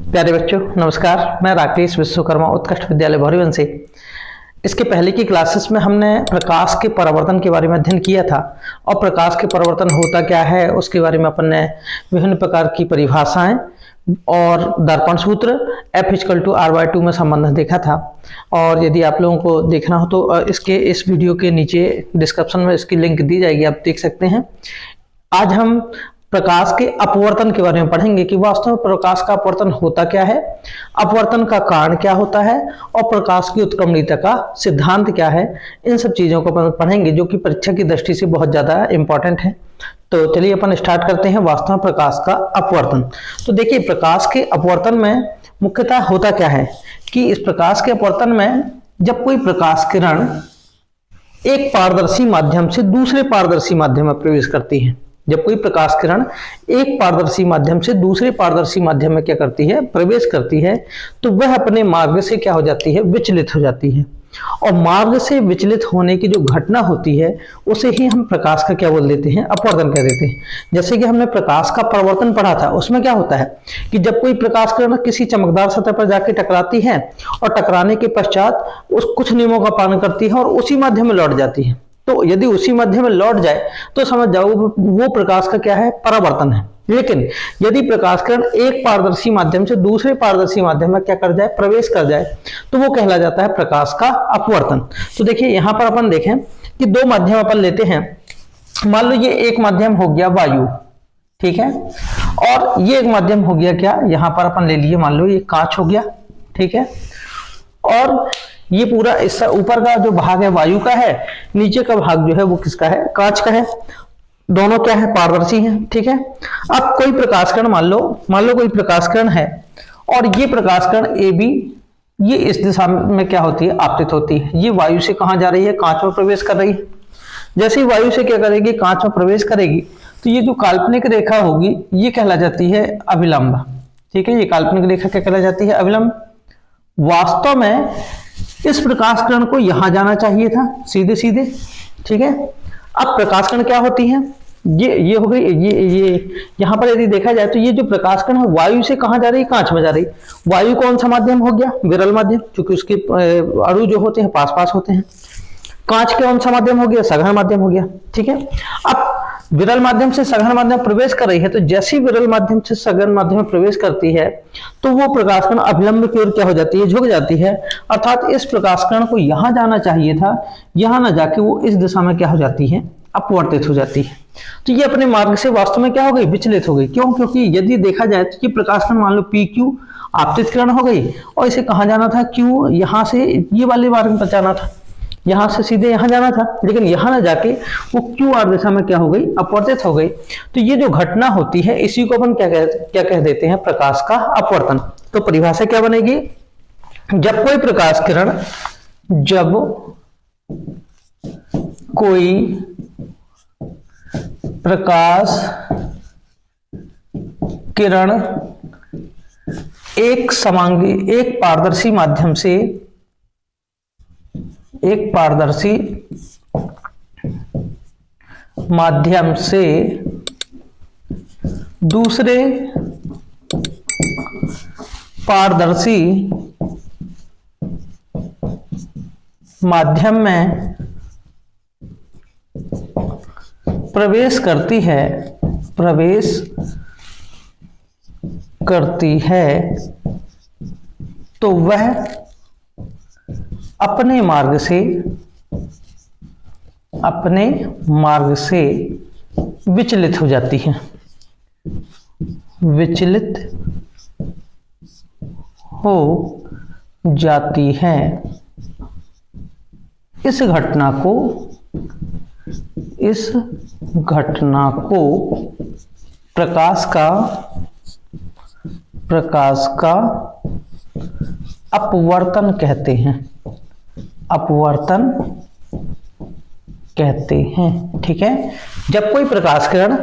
प्यारे बच्चों नमस्कार। मैं राकेश विश्वकर्मा उत्कृष्ट विद्यालय भौरीवन से। इसके पहले की क्लासेस में हमने प्रकाश के परावर्तन के बारे में अध्ययन किया था और प्रकाश के परावर्तन होता क्या है उसके बारे में अपन ने विभिन्न प्रकार की परिभाषाएं और दर्पण सूत्र F=R/2 में संबंध देखा था। और यदि आप लोगों को देखना हो तो इस वीडियो के नीचे डिस्क्रिप्शन में इसकी लिंक दी जाएगी, आप देख सकते हैं। आज हम प्रकाश के अपवर्तन के बारे में पढ़ेंगे कि वास्तव में प्रकाश का अपवर्तन होता क्या है, अपवर्तन का कारण क्या होता है और प्रकाश की उत्क्रमणीयता का सिद्धांत क्या है। इन सब चीजों को अपन पढ़ेंगे जो कि परीक्षा की दृष्टि से बहुत ज्यादा इंपॉर्टेंट है। तो चलिए अपन स्टार्ट करते हैं वास्तव में प्रकाश का अपवर्तन। तो देखिए, प्रकाश के अपवर्तन में मुख्यतः होता क्या है कि इस प्रकाश के अपवर्तन में जब कोई प्रकाश किरण एक पारदर्शी माध्यम से दूसरे पारदर्शी माध्यम में प्रवेश करती है, जब कोई प्रकाश किरण एक पारदर्शी माध्यम से दूसरे पारदर्शी माध्यम में क्या करती है, प्रवेश करती है, तो वह अपने मार्ग से क्या हो जाती है, विचलित हो जाती है। और मार्ग से विचलित होने की जो घटना होती है उसे ही हम प्रकाश का क्या बोल देते हैं, अपवर्तन कह देते हैं। जैसे कि हमने प्रकाश का परावर्तन पढ़ा था, उसमें क्या होता है कि जब कोई प्रकाश किरण किसी चमकदार सतह पर जाके टकराती है और टकराने के पश्चात उस कुछ नियमों का पालन करती है और उसी माध्यम में लौट जाती है। तो यदि उसी माध्यम में लौट जाए तो समझ जाओ वो प्रकाश का क्या है, परावर्तन है। लेकिन यदि प्रकाश किरण एक पारदर्शी माध्यम से दूसरे पारदर्शी माध्यम में क्या कर जाए, प्रवेश कर जाए, तो वो कहला जाता है प्रकाश का अपवर्तन। तो देखिए यहां पर अपन देखें कि दो माध्यम अपन लेते हैं। मान लो ये एक माध्यम हो गया वायु, ठीक है, और ये एक माध्यम हो गया क्या, यहां पर अपन ले लिए मान लो ये कांच हो गया, ठीक है, और ये पूरा इस ऊपर का जो भाग है वायु का है, नीचे का भाग जो है वो किसका है, कांच का है। दोनों क्या है, पारदर्शी हैं, ठीक है। अब कोई प्रकाश किरण मान लो कोई प्रकाश किरण है और ये प्रकाश किरण ए बी ये इस दिशा में क्या होती है, आपतित होती है। ये वायु से कहां जा रही है, कांच में प्रवेश कर रही है। जैसे ही वायु से क्या करेगी, कांच में प्रवेश करेगी, तो ये जो काल्पनिक रेखा होगी ये कहला जाती है अभिलंब, ठीक है। ये काल्पनिक रेखा क्या कहला जाती है, अभिलंब। वास्तव में इस प्रकाश किरण को यहां जाना चाहिए था, सीधे सीधे, ठीक है। अब प्रकाश किरण क्या होती है, ये हो गई, ये यहां पर यदि देखा जाए तो ये जो प्रकाश किरण है वायु से कहां जा रही है, कांच में जा रही। वायु कौन सा माध्यम हो गया, विरल माध्यम, क्योंकि उसके अणु जो होते हैं पास पास होते हैं। कांच कौन सा माध्यम हो गया, सघन माध्यम हो गया, ठीक है। अब विरल माध्यम से सघन माध्यम प्रवेश कर रही है, तो जैसी विरल माध्यम से सघन माध्यम में प्रवेश करती है तो वो प्रकाश किरण अभिलंब की ओर क्या हो जाती है, झुक जाती है। अर्थात इस प्रकाश किरण को यहां जाना चाहिए था, यहां ना जाके वो इस दिशा में क्या हो जाती है, अपवर्तित हो जाती है। तो ये अपने मार्ग से वास्तव में क्या हो गई, विचलित हो गई। क्यों? क्योंकि यदि देखा जाए तो ये प्रकाश किरण मान लो PQ आपतित किरण हो गई और इसे कहां जाना था, Q, यहां से ये वाले मार्ग में जाना था, यहां से सीधे यहां जाना था, लेकिन यहां ना जाके वो QR दिशा में क्या हो गई, अपवर्तित हो गई। तो ये जो घटना होती है इसी को अपन क्या कह देते हैं, प्रकाश का अपवर्तन। तो परिभाषा क्या बनेगी, जब कोई प्रकाश किरण एक पारदर्शी माध्यम से दूसरे पारदर्शी माध्यम में प्रवेश करती है तो वह अपने मार्ग से विचलित हो जाती है, इस घटना को प्रकाश का अपवर्तन कहते हैं, ठीक है। जब कोई प्रकाश किरण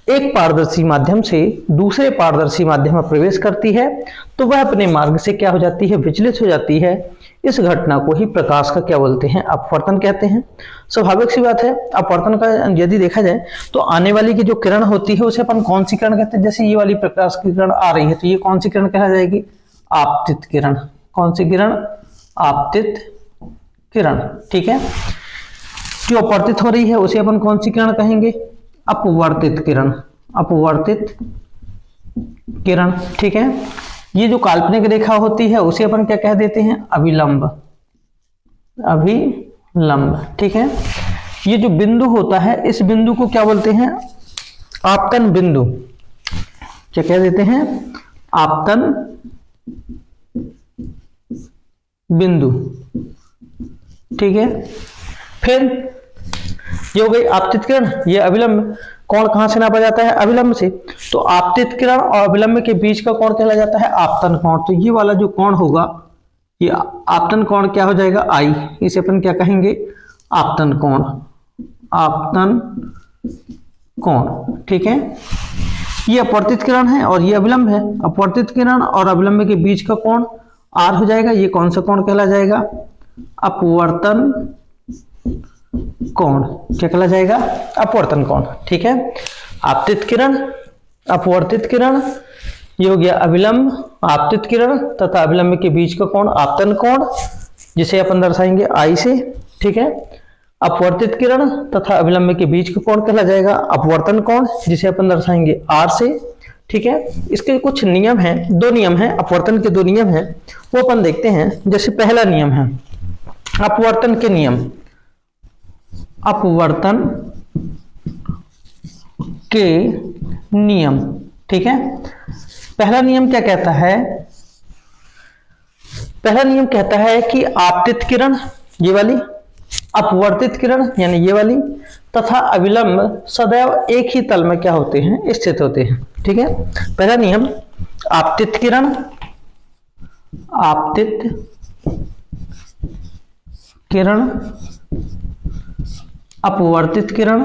एक पारदर्शी माध्यम से दूसरे पारदर्शी माध्यम में प्रवेश करती है तो वह अपने मार्ग से क्या हो जाती है, विचलित हो जाती है। इस घटना को ही प्रकाश का क्या बोलते हैं, अपवर्तन कहते हैं। स्वाभाविक सी बात है, अपवर्तन का यदि देखा जाए तो आने वाली की जो किरण होती है उसे अपन कौन सी किरण कहते हैं। जैसे ये वाली प्रकाश की किरण आ रही है तो ये कौन सी किरण कहा जाएगी, आपतित किरण। कौन सी किरण? आपतित किरण। ठीक है, जो अपवर्तित हो रही है उसे अपन कौन सी किरण कहेंगे? अपवर्तित किरण। अपवर्तित किरण। ठीक है, ये जो काल्पनिक रेखा होती है उसे अपन क्या कह देते हैं? अभिलंब। अभिलंब। ठीक है, ये जो बिंदु होता है इस बिंदु को क्या बोलते हैं? आपतन बिंदु। क्या कह देते हैं? आपतन बिंदु। ठीक है, फिर ये हो गई आपतित किरण, ये अभिलंब। कोण कहां से नापा जाता है? अभिलंब से। तो आपतित किरण और अभिलंब के बीच का कोण कहला जाता है आपतन कोण। तो ये वाला जो कोण होगा, ये आपतन कोण क्या हो जाएगा? आई। इसे अपन क्या कहेंगे? आपतन कोण। आपतन कोण। ठीक है, ये अपवर्तित किरण है और ये अभिलंब है। अपवर्तित किरण और अभिलंब के बीच का कोण आर हो जाएगा। ये कौन सा कोण कहला जाएगा? अपवर्तन कोण। क्या कहला जाएगा? अपवर्तन कोण। ठीक है, आपतित किरण, अपवर्तित किरण, ये हो गया अभिलंब, आपतित किरण तथा अभिलंब के बीच का कोण आपतन कोण, जिसे अपन दर्शाएंगे आई से। ठीक है, अपवर्तित किरण तथा अभिलंब के बीच का कोण कहला जाएगा अपवर्तन कोण, जिसे अपन दर्शाएंगे आर से। ठीक है, इसके कुछ नियम हैं, दो नियम हैं, अपवर्तन के दो नियम हैं, वो अपन देखते हैं। जैसे पहला नियम है अपवर्तन के नियम। अपवर्तन के नियम। ठीक है, पहला नियम क्या कहता है? पहला नियम कहता है कि आपतित किरण, ये वाली, अपवर्तित किरण यानी ये वाली, तथा अभिलंब सदैव एक ही तल में क्या होते हैं? स्थित होते हैं। ठीक है, पहला नियम, आपतित किरण, आपतित किरण, अपवर्तित किरण,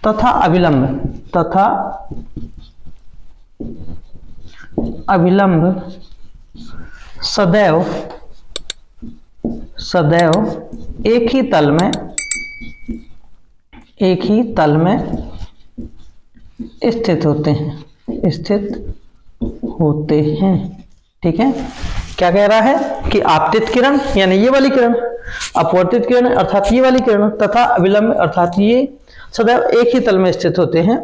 तथा अभिलंब, तथा अभिलंब सदैव एक ही तल में, एक ही तल में स्थित होते हैं, स्थित होते हैं। ठीक है, क्या कह रहा है कि आपतित किरण यानी ये वाली किरण, अपवर्तित किरण अर्थात ये वाली किरण, तथा अभिलंब अर्थात ये सदैव एक ही तल में स्थित होते हैं।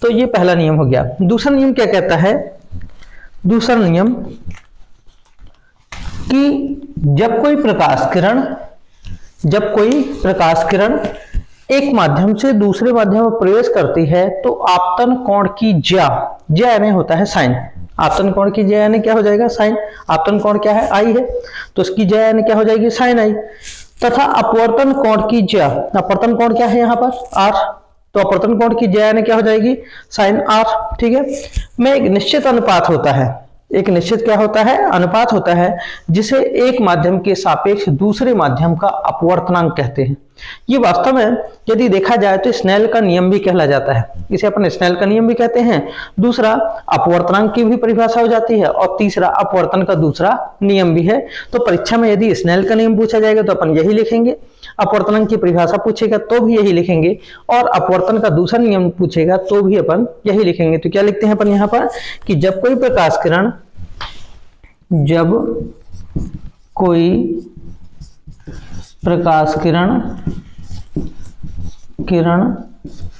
तो ये पहला नियम हो गया। दूसरा नियम क्या कहता है? दूसरा नियम कि जब कोई प्रकाश किरण एक माध्यम से दूसरे माध्यम में प्रवेश करती है तो आपतन कोण की ज्या, ज्या यानी होता है साइन, आपतन कोण की ज्या यानी क्या हो जाएगा? साइन। आपतन कोण क्या है? आई है, तो इसकी ज्या यानी क्या हो जाएगी? साइन आई। तथा अपवर्तन कोण की ज्या, अपवर्तन कोण क्या है यहाँ पर? आर, तो अपवर्तन कोण की ज्या यानी क्या हो जाएगी? Sine R. ठीक है, में एक निश्चित अनुपात होता है, एक निश्चित क्या होता है? अनुपात होता है, जिसे एक माध्यम के सापेक्ष दूसरे माध्यम का अपवर्तनांक कहते हैं। ये वास्तव में यदि देखा जाए तो स्नेल का नियम भी कहला जाता है, इसे अपन स्नेल का नियम भी कहते हैं। दूसरा अपवर्तनांक की भी परिभाषा हो जाती है और तीसरा अपवर्तन का दूसरा नियम भी है। तो परीक्षा में यदि स्नेल का नियम पूछा जाएगा तो अपन यही लिखेंगे, अपवर्तनांक की परिभाषा पूछेगा तो भी यही लिखेंगे, और अपवर्तन का दूसरा नियम पूछेगा तो भी अपन यही लिखेंगे। तो क्या लिखते हैं अपन यहाँ पर कि जब कोई प्रकाश किरण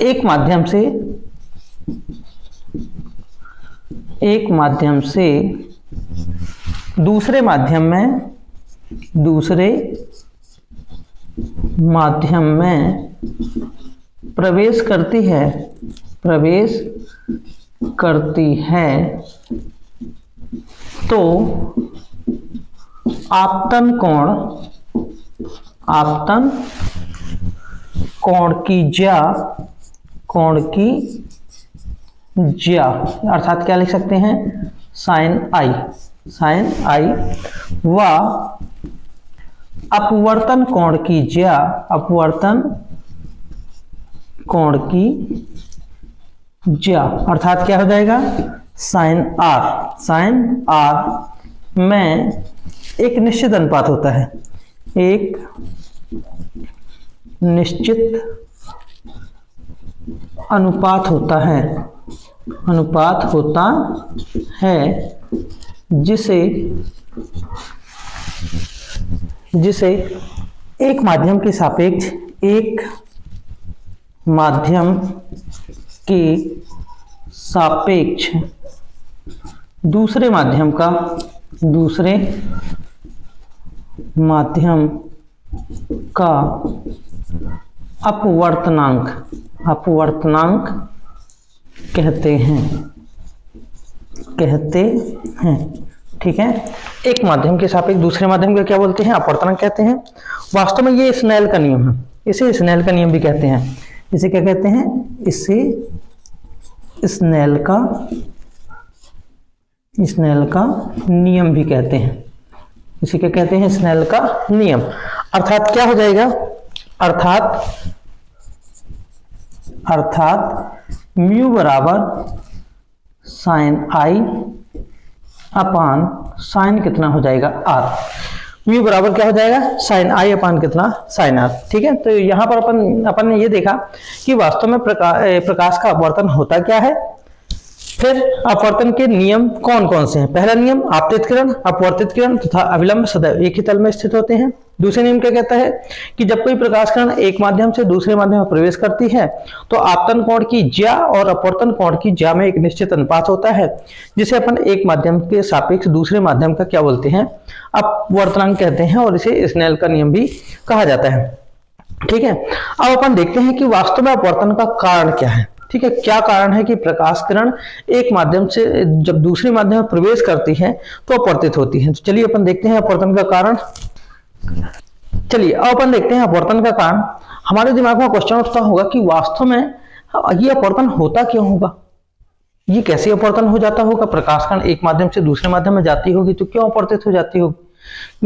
एक माध्यम से दूसरे माध्यम में प्रवेश करती है तो आपतन कोण की ज्या अर्थात क्या लिख सकते हैं? साइन आई व अपवर्तन कोण की ज्या, अपवर्तन कोण की ज्या अर्थात क्या हो जाएगा? साइन आर में एक निश्चित अनुपात होता है, एक निश्चित अनुपात होता है, अनुपात होता है जिसे जिसे एक माध्यम के सापेक्ष दूसरे माध्यम का अपवर्तनांक कहते हैं। ठीक है, एक माध्यम के सापेक्ष दूसरे माध्यम का क्या बोलते हैं? अपवर्तनांक कहते हैं। वास्तव में ये स्नेल का नियम है, इसे स्नेल का नियम भी कहते हैं। इसे क्या कहते हैं? इसे स्नेल का नियम भी कहते हैं। इसे क्या कहते हैं? स्नेल का नियम। अर्थात क्या हो जाएगा? अर्थात म्यू बराबर साइन आई अपान साइन कितना हो जाएगा? आर। म्यू बराबर क्या हो जाएगा? साइन आई अपान कितना? Sine R. ठीक है, तो यहां पर अपन ने ये देखा कि वास्तव में प्रकाश का अपवर्तन होता क्या है, फिर अपवर्तन के नियम कौन कौन से हैं। पहला नियम, आपतित किरण, अपवर्तित किरण तथा अविलंब सदैव एक ही तल में स्थित होते हैं। दूसरे नियम क्या कहता है कि जब कोई प्रकाश किरण एक माध्यम से दूसरे माध्यम में प्रवेश करती है तो आपतन कोण की ज्या और अपवर्तन कोण की ज्या में एक निश्चित अनुपात होता है, जिसे अपन एक माध्यम के सापेक्ष दूसरे माध्यम का क्या बोलते हैं? अपवर्तनांक कहते हैं, और इसे स्नेल का नियम भी कहा जाता है। ठीक है, अब अपन देखते हैं कि वास्तव में अपवर्तन का कारण क्या है। ठीक है, क्या कारण है कि प्रकाश किरण एक माध्यम से जब दूसरे माध्यम में प्रवेश करती है तो अपवर्तित होती है। तो चलिए अपन देखते हैं अपवर्तन का कारण। चलिए अब अपन देखते हैं अपवर्तन का कारण। हमारे दिमाग में क्वेश्चन उठता होगा कि वास्तव में ये अपवर्तन होता क्यों होगा, ये कैसे अपवर्तन हो जाता होगा? प्रकाश किरण एक माध्यम से दूसरे माध्यम में जाती होगी तो क्यों अपवर्तित हो जाती होगी?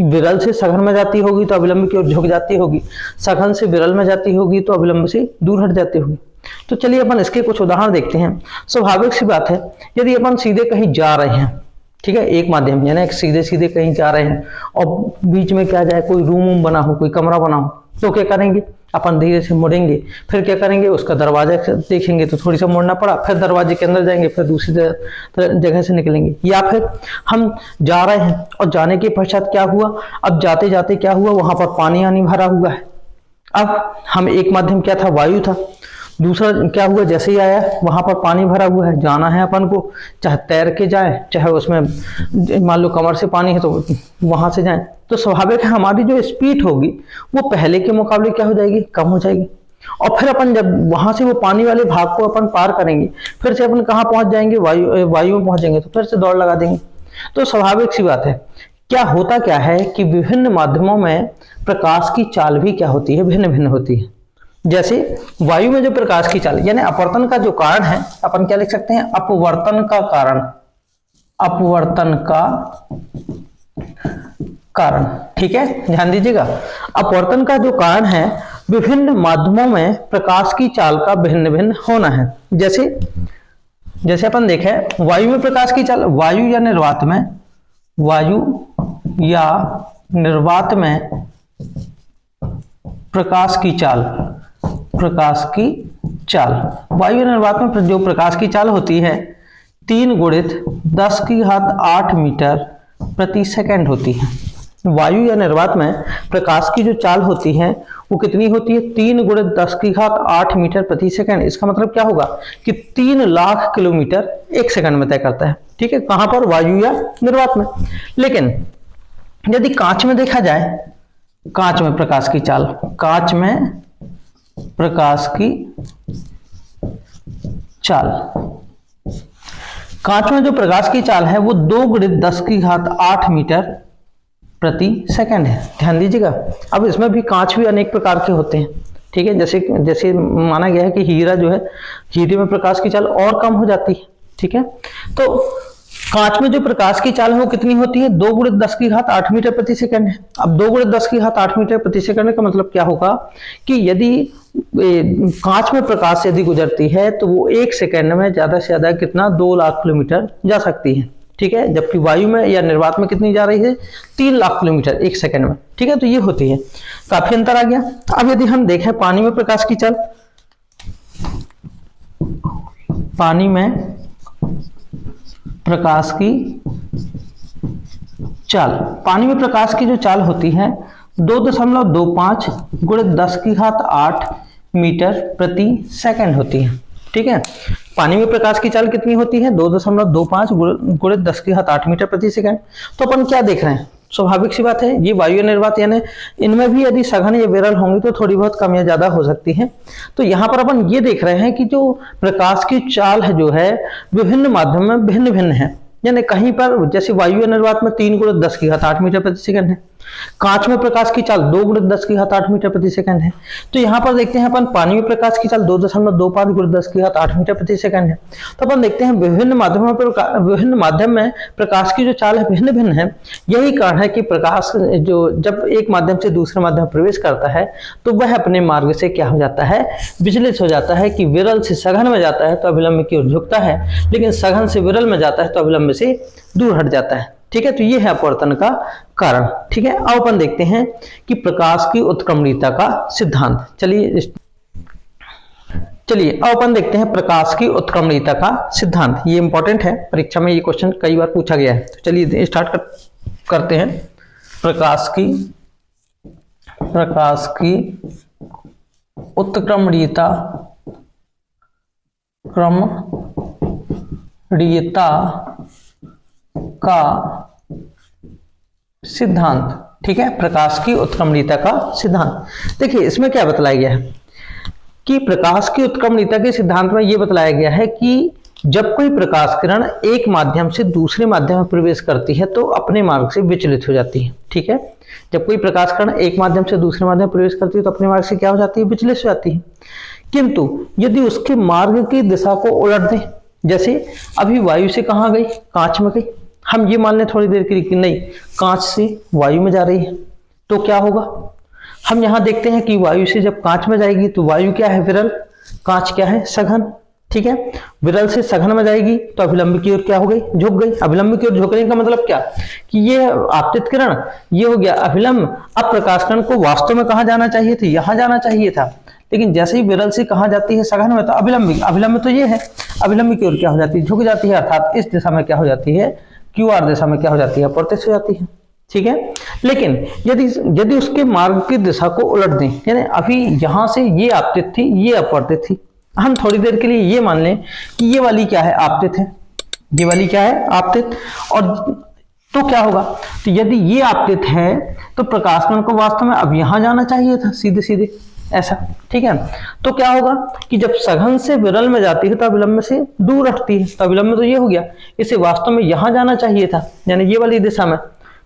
विरल से सघन में जाती होगी तो अविलंब की ओर झुक जाती होगी, सघन से विरल में जाती होगी तो अविलंब से दूर हट जाती होगी। तो चलिए अपन इसके कुछ उदाहरण देखते हैं। स्वाभाविक सी बात है, यदि अपन सीधे कहीं जा रहे हैं, ठीक है, एक माध्यम यानी सीधे सीधे कहीं जा रहे हैं और बीच में क्या जाए, कोई रूम बना हो, कोई कमरा बना हो, तो क्या करेंगे? अपन धीरे से मुड़ेंगे, फिर क्या करेंगे? उसका दरवाजा देखेंगे तो थोड़ी सा मुड़ना पड़ा, फिर दरवाजे के अंदर जाएंगे, फिर दूसरी जगह से निकलेंगे। या फिर हम जा रहे हैं और जाने के पश्चात क्या हुआ, अब जाते जाते क्या हुआ, वहां पर पानी आनी भरा हुआ है। अब हम एक माध्यम क्या था? वायु था। दूसरा क्या हुआ? जैसे ही आया वहां पर पानी भरा हुआ है, जाना है अपन को, चाहे तैर के जाए, चाहे उसमें मान लो कमर से पानी है तो वहां से जाए। तो स्वाभाविक है हमारी जो स्पीड होगी वो पहले के मुकाबले क्या हो जाएगी? कम हो जाएगी। और फिर अपन जब वहां से वो पानी वाले भाग को अपन पार करेंगे, फिर से अपन कहाँ पहुंच जाएंगे? वायु में पहुंच जाएंगे, तो फिर से दौड़ लगा देंगे। तो स्वाभाविक सी बात है, क्या होता क्या है कि विभिन्न माध्यमों में प्रकाश की चाल भी क्या होती है? भिन्न भिन्न होती है। जैसे वायु में जो प्रकाश की चाल यानी अपवर्तन का जो कारण है, अपन क्या लिख सकते हैं? अपवर्तन का कारण। अपवर्तन का कारण, ठीक है, ध्यान दीजिएगा। अपवर्तन का जो कारण है, विभिन्न माध्यमों में प्रकाश की चाल का भिन्न भिन्न होना है। जैसे अपन देखें वायु में प्रकाश की चाल, वायु या निर्वात में प्रकाश की चाल, वायु निर्वात में जो प्रकाश की चाल होती है 3 गुणित 10⁸ मीटर प्रति सेकंड होती है। वायु या निर्वात में प्रकाश की जो चाल होती है वो कितनी होती है? 3 गुणित 10⁸ मीटर प्रति सेकंड। इसका मतलब क्या होगा कि 3 लाख किलोमीटर एक सेकंड में तय करता है। ठीक है, कहां पर? वायु या निर्वात में। लेकिन यदि कांच में देखा जाए, कांच में प्रकाश की चाल, कांच में प्रकाश की चाल, कांच में जो प्रकाश की चाल है वो 2 गुणित 10⁸ मीटर प्रति सेकंड है। ध्यान दीजिएगा। अब इसमें भी कांच भी अनेक प्रकार के होते हैं। ठीक है, जैसे माना गया है कि हीरा जो है, हीरे में प्रकाश की चाल और कम हो जाती है। ठीक है, तो कांच में जो प्रकाश की चाल है वो कितनी होती है? 2 गुणित 10⁸ मीटर प्रति सेकंड है। अब 2 गुणित 10⁸ मीटर प्रति सेकंड का मतलब क्या होगा कि यदि कांच में प्रकाश यदि गुजरती है तो वो एक सेकंड में ज्यादा से ज्यादा कितना? 2 लाख किलोमीटर जा सकती है। ठीक है, जबकि वायु में या निर्वात में कितनी जा रही है? 3 लाख किलोमीटर एक सेकंड में। ठीक है, तो ये होती है, काफी अंतर आ गया। अब यदि हम देखें पानी में प्रकाश की चाल, पानी में प्रकाश की चाल, पानी में प्रकाश की जो चाल होती है 2.25 गुणित 10⁸ मीटर प्रति सेकंड होती है। ठीक है, पानी में प्रकाश की चाल कितनी होती है? 2.25 गुणित 10⁸ मीटर प्रति सेकंड। तो अपन क्या देख रहे हैं? स्वाभाविक सी बात है, ये वायु निर्वात यानी इनमें भी यदि सघन या विरल होंगी तो थोड़ी बहुत कम या ज्यादा हो सकती है। तो यहाँ पर अपन ये देख रहे हैं कि जो प्रकाश की चाल है जो है विभिन्न माध्यम में भिन्न भिन्न है। यानी कहीं पर जैसे वायु निर्वात में 3 गुणित 10⁸ मीटर प्रति सेकंड है, कांच में प्रकाश की चाल 2 गुणित 10⁸ मीटर प्रति सेकंड है। तो यहाँ पर देखते हैं अपन पानी में प्रकाश की चाल 2.25 गुणित 10⁸ मीटर प्रति सेकंड है। तो अपन देखते हैं विभिन्न माध्यम में प्रकाश की जो चाल है भिन्न भिन्न है। यही कारण है कि प्रकाश जो जब एक माध्यम से दूसरे माध्यम में प्रवेश करता है तो वह अपने मार्ग से क्या हो जाता है? विचलित हो जाता है। कि विरल से सघन में जाता है तो अभिलंब की ओर झुकता है, लेकिन सघन से विरल में जाता है तो अभिलंब से दूर हट जाता है। ठीक है, तो ये है अपवर्तन का कारण। ठीक है, अब अपन देखते हैं कि प्रकाश की उत्क्रमणीयता का सिद्धांत। चलिए अब अपन देखते हैं प्रकाश की उत्क्रमणीयता का सिद्धांत। ये इंपॉर्टेंट है, परीक्षा में ये क्वेश्चन कई बार पूछा गया है। तो चलिए स्टार्ट करते हैं। प्रकाश की उत्क्रमणीयता का सिद्धांत। ठीक है, प्रकाश की उत्क्रमणीयता का सिद्धांत। देखिए इसमें क्या बतलाया गया है कि प्रकाश की उत्क्रमणीयता के सिद्धांत में यह बतलाया गया है कि जब कोई प्रकाश किरण एक माध्यम से दूसरे माध्यम में प्रवेश करती है तो अपने मार्ग से विचलित हो जाती है। ठीक है, जब कोई प्रकाश किरण एक माध्यम से दूसरे माध्यम में प्रवेश करती है तो अपने मार्ग से क्या हो जाती है? विचलित हो जाती है। किंतु यदि उसके मार्ग की दिशा को उलट दें, जैसे अभी वायु से कहां गई? कांच में गई। हम ये मान लें थोड़ी देर के लिए कि नहीं, कांच से वायु में जा रही है, तो क्या होगा? हम यहां देखते हैं कि वायु से जब कांच में जाएगी तो वायु क्या है? विरल। कांच क्या है? सघन। ठीक है, विरल से सघन में जाएगी तो अभिलंब की ओर क्या हो गई? झुक गई। अभिलंब की ओर झुकने का मतलब क्या? कि ये आपतित किरण ये हो गया अभिलंब। अब प्रकाश किरण को वास्तव में कहां जाना चाहिए था? यहां जाना चाहिए था, लेकिन जैसे ही विरल से कहां जाती है? सघन में। तो अभिलंब तो ये है, अभिलंब की ओर क्या हो जाती है? झुक जाती है। अर्थात इस दिशा में क्या हो जाती है? QR दिशा में क्या हो जाती है? अपवर्तित हो जाती है। ठीक है, लेकिन यदि उसके मार्ग की दिशा को उलट दें, यानी अभी यहां से ये आपतित थी, ये अपवर्तित थी, हम थोड़ी देर के लिए ये मान लें कि ये वाली क्या है? आपतित है, ये वाली क्या है? आपतित। और तो क्या होगा? तो यदि ये आपतित है तो प्रकाश किरण को वास्तव में अब यहां जाना चाहिए था, सीधे सीधे ऐसा। ठीक है, तो क्या होगा कि जब सघन से विरल में जाती है तो अभिलंब से दूर हटती है। तो अभिलंब तो ये हो गया, इसे वास्तव में यहां जाना चाहिए था, यानी ये वाली दिशा में।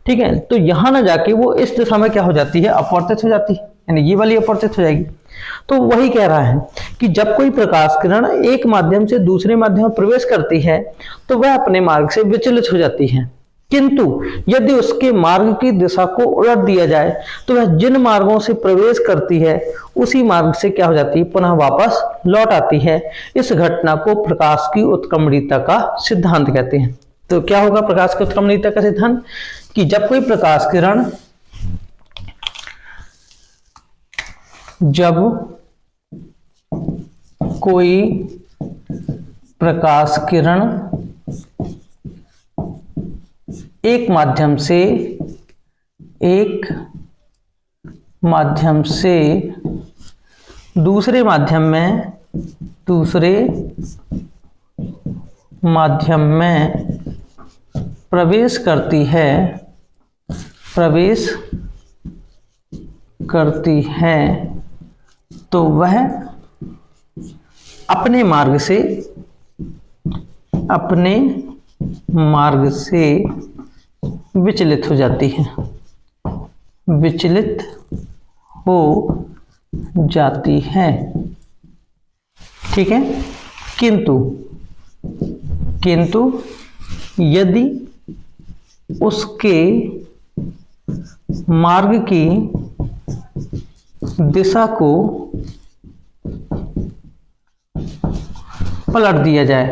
ठीक है, तो यहां ना जाके वो इस दिशा में क्या हो जाती है? अपवर्तित हो जाती है, यानी ये वाली अपवर्तित हो जाएगी। तो वही कह रहा है कि जब कोई प्रकाश किरण एक माध्यम से दूसरे माध्यम में प्रवेश करती है तो वह अपने मार्ग से विचलित हो जाती है। किंतु यदि उसके मार्ग की दिशा को उलट दिया जाए तो वह जिन मार्गों से प्रवेश करती है उसी मार्ग से क्या हो जाती है? पुनः वापस लौट आती है। इस घटना को प्रकाश की उत्क्रमणीयता का सिद्धांत कहते हैं। तो क्या होगा प्रकाश की उत्क्रमणीयता का सिद्धांत? कि जब कोई प्रकाश किरण एक माध्यम से दूसरे माध्यम में प्रवेश करती है तो वह अपने मार्ग से विचलित हो जाती है, विचलित हो जाती है। ठीक है, किंतु यदि उसके मार्ग की दिशा को पलट दिया जाए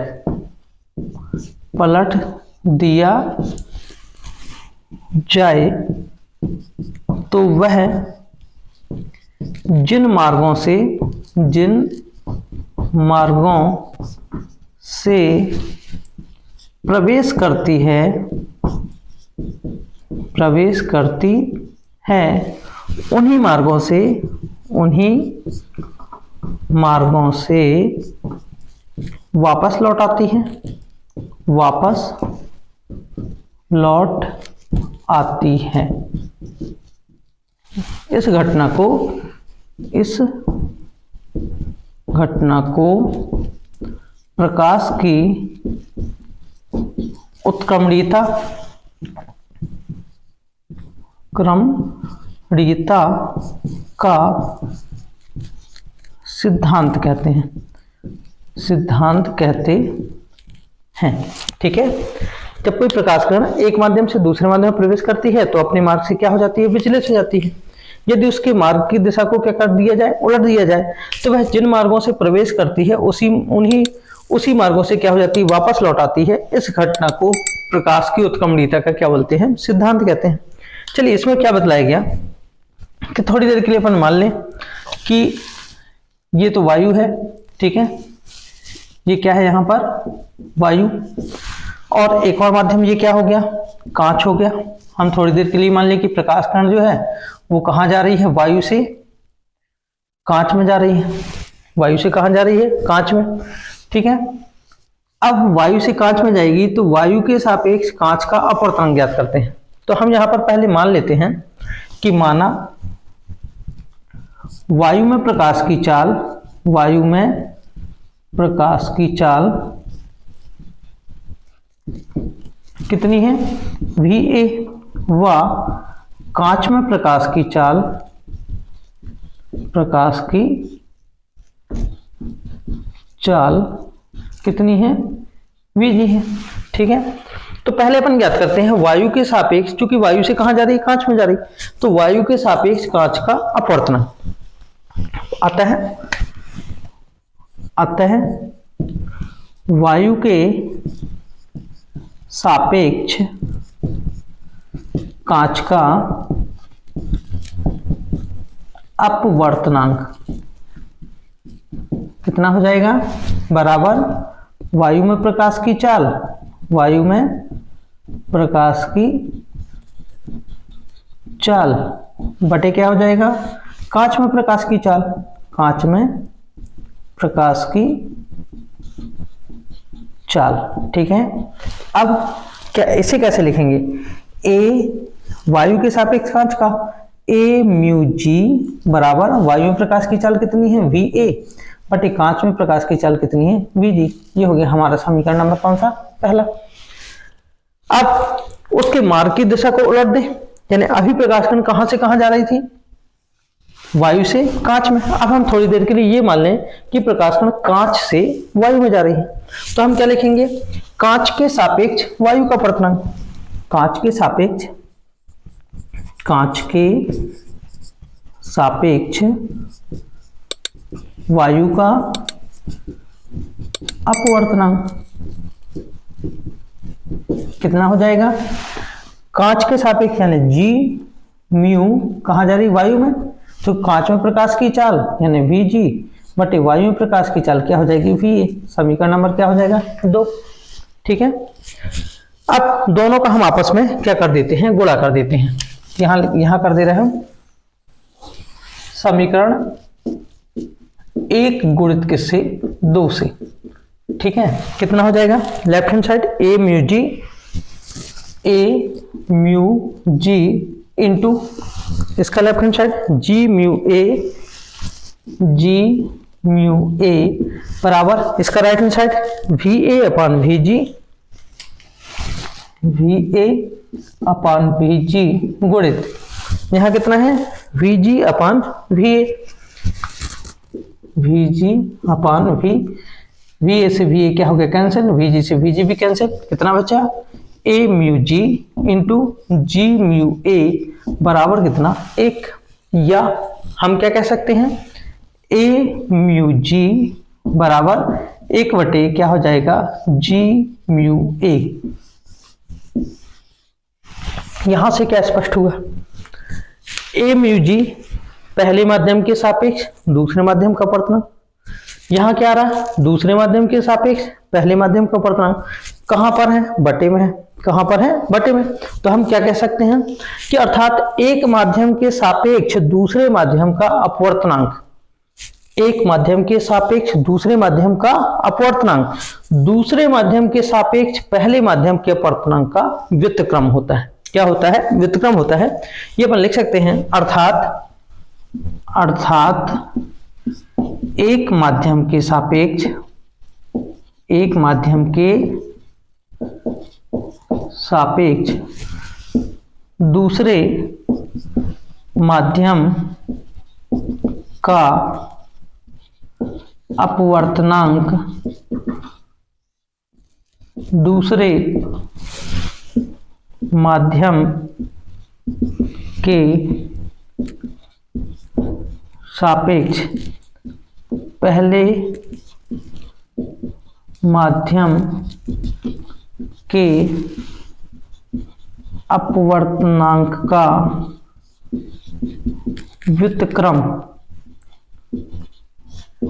तो वह जिन मार्गों से प्रवेश करती है उन्हीं मार्गों से वापस लौट आती है, इस घटना को प्रकाश की उत्क्रमणीयता का सिद्धांत कहते हैं। ठीक है, जब कोई प्रकाश किरण एक माध्यम से दूसरे माध्यम में प्रवेश करती है तो अपने मार्ग से क्या हो जाती है, विचलित हो जाती है। यदि उसके मार्ग की दिशा को क्या कर दिया जाए, उलट दिया जाए, तो वह जिन मार्गों से प्रवेश करती है उसी मार्गों से क्या हो जाती है, वापस लौट आती है। इस घटना को प्रकाश की उत्क्रमणीयता का क्या बोलते हैं, सिद्धांत कहते हैं। चलिए, इसमें क्या बतलाया गया कि थोड़ी देर के लिए अपन मान लें कि ये तो वायु है, ठीक है, ये क्या है यहाँ पर, वायु, और एक और माध्यम ये क्या हो गया, कांच हो गया। हम थोड़ी देर के लिए मान लें कि प्रकाश किरण जो है वो कहाँ जा रही है, वायु से कांच में जा रही है, वायु से कहाँ जा रही है, कांच में। ठीक है, अब वायु से कांच में जाएगी तो वायु के सापेक्ष कांच का अपवर्तनांक ज्ञात करते हैं। तो हम यहाँ पर पहले मान लेते हैं कि माना वायु में प्रकाश की चाल कितनी है, VA, व कांच में प्रकाश की चाल कितनी है, VG है। ठीक है, तो पहले अपन ज्ञात करते हैं वायु के सापेक्ष, क्योंकि वायु से कहां जा रही है, कांच में जा रही, तो वायु के सापेक्ष कांच का अपवर्तनांक अतः वायु के सापेक्ष कांच का अपवर्तनांक कितना हो जाएगा, बराबर वायु में प्रकाश की चाल बटे क्या हो जाएगा, कांच में प्रकाश की चाल। ठीक है, अब क्या इसे कैसे लिखेंगे, ए वायु के सापेक्ष कांच का, ए म्यू जी बराबर वायु में प्रकाश की चाल कितनी है, VA, बटे कांच में प्रकाश की चाल कितनी है, VG। ये हो गया हमारा समीकरण नंबर कौन सा, पहला। अब उसके मार्ग की दिशा को उलट दे, यानी अभी प्रकाश किरण कहां से कहां जा रही थी, वायु से कांच में। अब हम थोड़ी देर के लिए ये मान लें कि प्रकाश किरण कांच से वायु में जा रही है, तो हम क्या लिखेंगे, कांच के सापेक्ष वायु का अपवर्तनांक, कांच के सापेक्ष वायु का अपवर्तनांक कितना हो जाएगा, कांच के सापेक्ष यानी G म्यू कहां जा रही, वायु में, तो कांच में प्रकाश की चाल यानी VG बटे वायु में प्रकाश की चाल क्या हो जाएगी, VA। समीकरण नंबर क्या हो जाएगा, 2। ठीक है, अब दोनों का हम आपस में क्या कर देते हैं, गुणा कर देते हैं। यहां कर दे रहे हम समीकरण 1 गुणित किससे, 2 से। ठीक है, कितना हो जाएगा, left hand side A mu G into इसका left hand side G mu ए बराबर इसका right hand side VA upon VG गुणित यहां कितना है, VG अपॉन VA से VA क्या हो गया, कैंसिल, VG से VG भी कैंसिल, कितना बचा, A mu G into G mu A बराबर कितना, 1। या हम क्या कह सकते हैं, A म्यू G बराबर 1 बटे क्या हो जाएगा, G म्यू A। यहां से क्या स्पष्ट हुआ, A म्यू G पहले माध्यम के सापेक्ष दूसरे माध्यम का अपवर्तनांक, यहाँ क्या आ रहा है, दूसरे माध्यम के सापेक्ष पहले माध्यम का अपवर्तनांक कहाँ पर है, बटे में है। कहाँ पर है, बटे में। तो हम क्या कह सकते हैं कि अर्थात एक माध्यम के सापेक्ष दूसरे माध्यम का अपवर्तनांक, एक माध्यम के सापेक्ष दूसरे माध्यम का अपवर्तनांक दूसरे माध्यम के सापेक्ष पहले माध्यम के अपवर्तनांक का व्युत्क्रम होता है। क्या होता है, व्युत्क्रम होता है। ये अपन लिख सकते हैं अर्थात एक माध्यम के सापेक्ष दूसरे माध्यम का अपवर्तनांक दूसरे माध्यम के सापेक्ष पहले माध्यम के अपवर्तनांक का व्युत्क्रम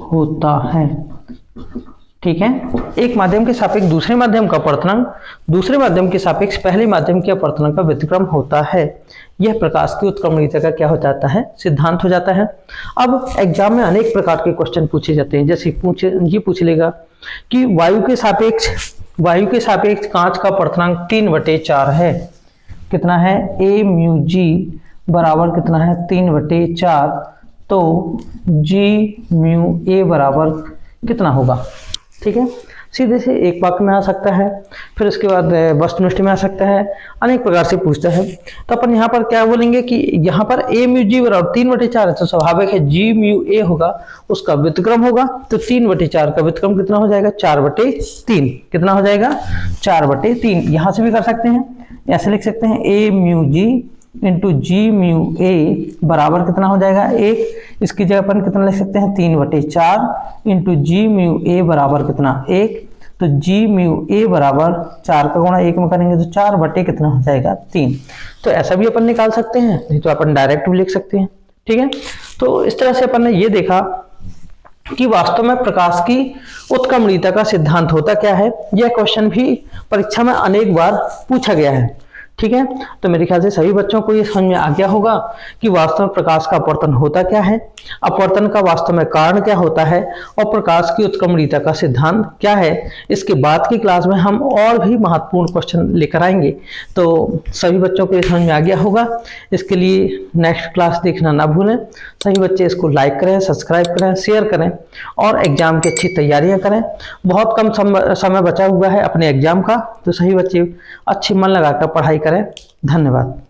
होता है। ठीक है, एक माध्यम के सापेक्ष दूसरे माध्यम का अपवर्तनांक दूसरे माध्यम के सापेक्ष पहले माध्यम के अपवर्तनांक का व्युत्क्रम होता है। यह प्रकाश की उत्क्रमणीयता का क्या हो जाता है, सिद्धांत हो जाता है। अब एग्जाम में अनेक प्रकार के क्वेश्चन पूछे जाते हैं। जैसे ये पूछ लेगा कि वायु के सापेक्ष कांच का अपवर्तनांक 3/4 है। कितना है, a म्यू जी बराबर कितना है, 3/4। तो g म्यू a बराबर कितना होगा। ठीक है, सीधे से एक वाक्य में आ सकता है, फिर उसके बाद वस्तुनिष्ठ में आ सकता है, अनेक प्रकार से पूछता है। तो अपन यहाँ पर क्या बोलेंगे कि यहाँ पर a म्यू जी बराबर 3/4 है, तो स्वाभाविक है g म्यू a होगा, उसका व्युत्क्रम होगा। तो 3/4 का व्युत्क्रम कितना हो जाएगा, 4/3। कितना हो जाएगा, 4/3। यहाँ से भी कर सकते हैं, ऐसे लिख सकते हैं a mu G into G mu ए बराबर कितना हो जाएगा, 1। इसकी जगह अपन कितना लिख सकते हैं, 3/4 इंटू जी म्यू ए बराबर कितना, 1। तो जी म्यू ए बराबर 4 का गुणा 1 में करेंगे तो 4/ कितना हो जाएगा, 3। तो ऐसा भी अपन निकाल सकते हैं, नहीं तो अपन डायरेक्ट भी लिख सकते हैं। ठीक है, तो इस तरह से अपन ने ये देखा कि वास्तव में प्रकाश की उत्क्रमणीयता का सिद्धांत होता क्या है। यह क्वेश्चन भी परीक्षा में अनेक बार पूछा गया है। ठीक है, तो मेरे ख्याल से सभी बच्चों को ये समझ में आ गया होगा कि वास्तव में प्रकाश का अपवर्तन होता क्या है, अपवर्तन का वास्तव में कारण क्या होता है, और प्रकाश की उत्क्रमणीयता का सिद्धांत क्या है। इसके बाद की क्लास में हम और भी महत्वपूर्ण क्वेश्चन लेकर आएंगे। तो सभी बच्चों को ये समझ में आ गया होगा। इसके लिए नेक्स्ट क्लास देखना ना भूलें। सभी बच्चे इसको लाइक करें, सब्सक्राइब करें, शेयर करें और एग्जाम की अच्छी तैयारियां करें। बहुत कम समय बचा हुआ है अपने एग्जाम का, तो सही बच्चे अच्छी मन लगाकर पढ़ाई करें। धन्यवाद।